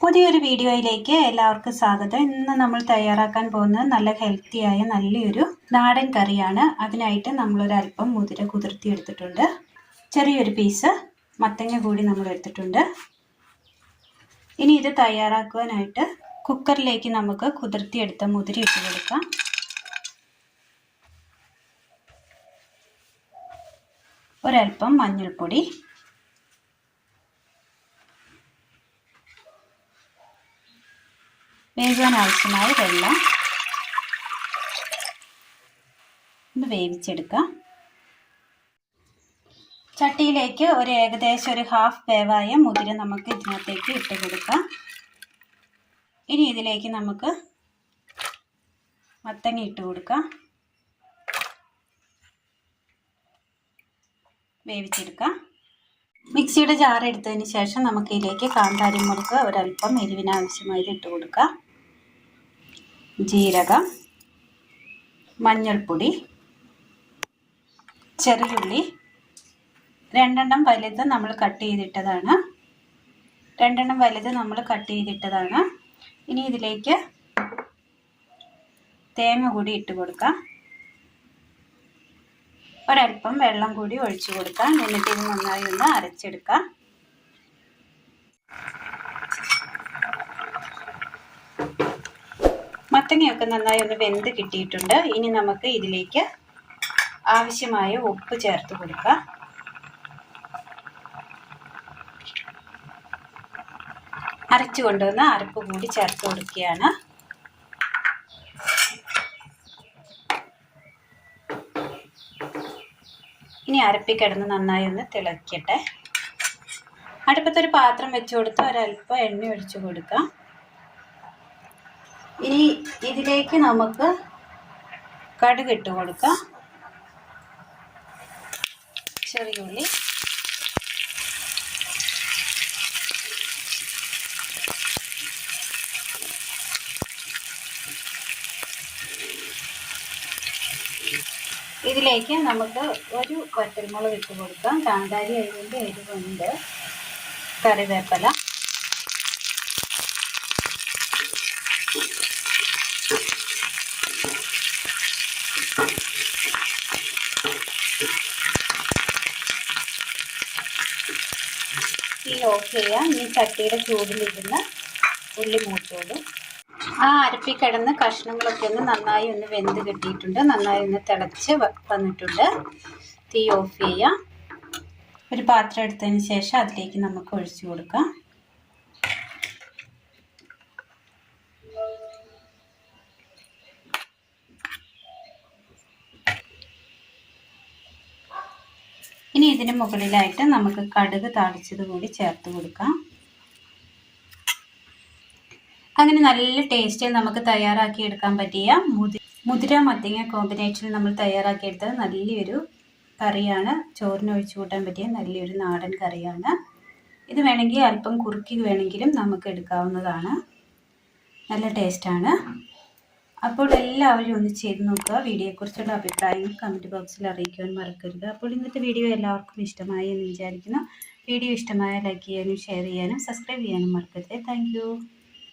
പുതിയൊരു വീഡിയോയിലേക്ക് എല്ലാവർക്കും സ്വാഗതം. ഇന്ന് നമ്മൾ തയ്യാറാക്കാൻ പോകുന്നത് നല്ല ഹെൽത്തിയായ നല്ലൊരു നാടൻ കറിയാണ്. അതിനായിട്ട് നമ്മളൊരല്പം മുതിര കുതിർത്തി എടുത്തിട്ടുണ്ട്. ചെറിയൊരു പീസ് മത്തങ്ങ കൂടി നമ്മൾ എടുത്തിട്ടുണ്ട്. ഇനി ഇത് തയ്യാറാക്കുവാനായിട്ട് കുക്കറിലേക്ക് നമുക്ക് കുതിർത്തിയെടുത്ത മുതിര ഇട്ട് കൊടുക്കാം. ഒരല്പം മഞ്ഞൾപ്പൊടി, വേവാൻ ആവശ്യമായ വെള്ളം, ഒന്ന് വേവിച്ചെടുക്കാം. ചട്ടിയിലേക്ക് ഏകദേശം ഒരു ഹാഫ് വേവായ മുതിര നമുക്ക് ഇതിനകത്തേക്ക് ഇട്ട് കൊടുക്കാം. ഇനി ഇതിലേക്ക് നമുക്ക് മത്തങ്ങ ഇട്ട് കൊടുക്കാം, വേവിച്ചെടുക്കാം. മിക്സിയുടെ ജാർ എടുത്തതിന് ശേഷം നമുക്ക് ഇതിലേക്ക് കാന്താരി മുളക് ഒരല്പം എരിവിനാവശ്യമായത് ഇട്ട് കൊടുക്കാം. ജീരകം, മഞ്ഞൾപ്പൊടി, ചെറിയുള്ളി രണ്ടെണ്ണം വലുത് നമ്മൾ കട്ട് ചെയ്തിട്ടതാണ്. ഇനി ഇതിലേക്ക് തേങ്ങ കൂടി ഇട്ട് കൊടുക്കാം. ഒരല്പം വെള്ളം കൂടി ഒഴിച്ചു കൊടുക്കാം. എന്നിട്ട് ഇത് നന്നായി ഒന്ന് അരച്ചെടുക്കാം. മത്തങ്ങയൊക്കെ നന്നായി ഒന്ന് വെന്ത് കിട്ടിയിട്ടുണ്ട്. ഇനി നമുക്ക് ഇതിലേക്ക് ആവശ്യമായ ഉപ്പ് ചേർത്ത് കൊടുക്കാം. അരച്ചു കൊണ്ടുവന്ന അരപ്പ് കൂടി ചേർത്ത് കൊടുക്കുകയാണ്. ഇനി അരപ്പി കിടന്ന് നന്നായി ഒന്ന് തിളക്കട്ടെ. അടുപ്പത്തൊരു പാത്രം വെച്ച് കൊടുത്ത് ഒരല്പം എണ്ണ ഒഴിച്ചു കൊടുക്കാം. ഇനി ഇതിലേക്ക് നമുക്ക് കടുക് ഇട്ട് കൊടുക്കാം. ചെറിയുള്ളി, ഇതിലേക്ക് നമുക്ക് ഒരു വറ്റൽമുളക് ഇട്ട് കൊടുക്കാം. കാന്താരി ആയതുകൊണ്ട് എരിവുണ്ട്. കറിവേപ്പില, തീ ഓഫ് ചെയ്യാം. ഈ ചട്ടിയുടെ ചൂടിലിരുന്ന ഉള്ളി മൂത്തോളും. ആ അരപ്പി കിടന്ന് കഷ്ണങ്ങളൊക്കെ ഒന്ന് നന്നായി ഒന്ന് വെന്ത് കിട്ടിയിട്ടുണ്ട്. നന്നായി ഒന്ന് തിളച്ച് വന്നിട്ടുണ്ട്. തീ ഓഫ് ചെയ്യാം. ഒരു പാത്രം എടുത്തതിന് ശേഷം അതിലേക്ക് നമുക്ക് ഒഴിച്ചു കൊടുക്കാം. ഇനി ഇതിന് മുകളിലായിട്ട് നമുക്ക് കടുക് താളിച്ചത് കൂടി ചേർത്ത് കൊടുക്കാം. അങ്ങനെ നല്ല ടേസ്റ്റിൽ നമുക്ക് തയ്യാറാക്കി എടുക്കാൻ പറ്റിയ മുതിര മത്തങ്ങ കോമ്പിനേഷനിൽ നമ്മൾ തയ്യാറാക്കിയെടുത്തത് നല്ലൊരു കറിയാണ്. ചോറിന് ഒഴിച്ചു കൂട്ടാൻ പറ്റിയ നല്ലൊരു നാടൻ കറിയാണ്. ഇത് വേണമെങ്കിൽ അല്പം കുറുക്കി വേണമെങ്കിലും നമുക്ക് എടുക്കാവുന്നതാണ്. നല്ല ടേസ്റ്റാണ്. അപ്പോൾ എല്ലാവരും ഒന്ന് ചെയ്ത് നോക്കുക. വീഡിയോയെക്കുറിച്ചുള്ള അഭിപ്രായങ്ങൾ കമൻറ്റ് ബോക്സിൽ അറിയിക്കുവാൻ മറക്കരുത്. അപ്പോൾ ഇന്നത്തെ വീഡിയോ എല്ലാവർക്കും ഇഷ്ടമായി എന്ന് വിചാരിക്കുന്നു. വീഡിയോ ഇഷ്ടമായ ലൈക്ക് ചെയ്യാനും ഷെയർ ചെയ്യാനും സബ്സ്ക്രൈബ് ചെയ്യാനും മറക്കരുത്. താങ്ക്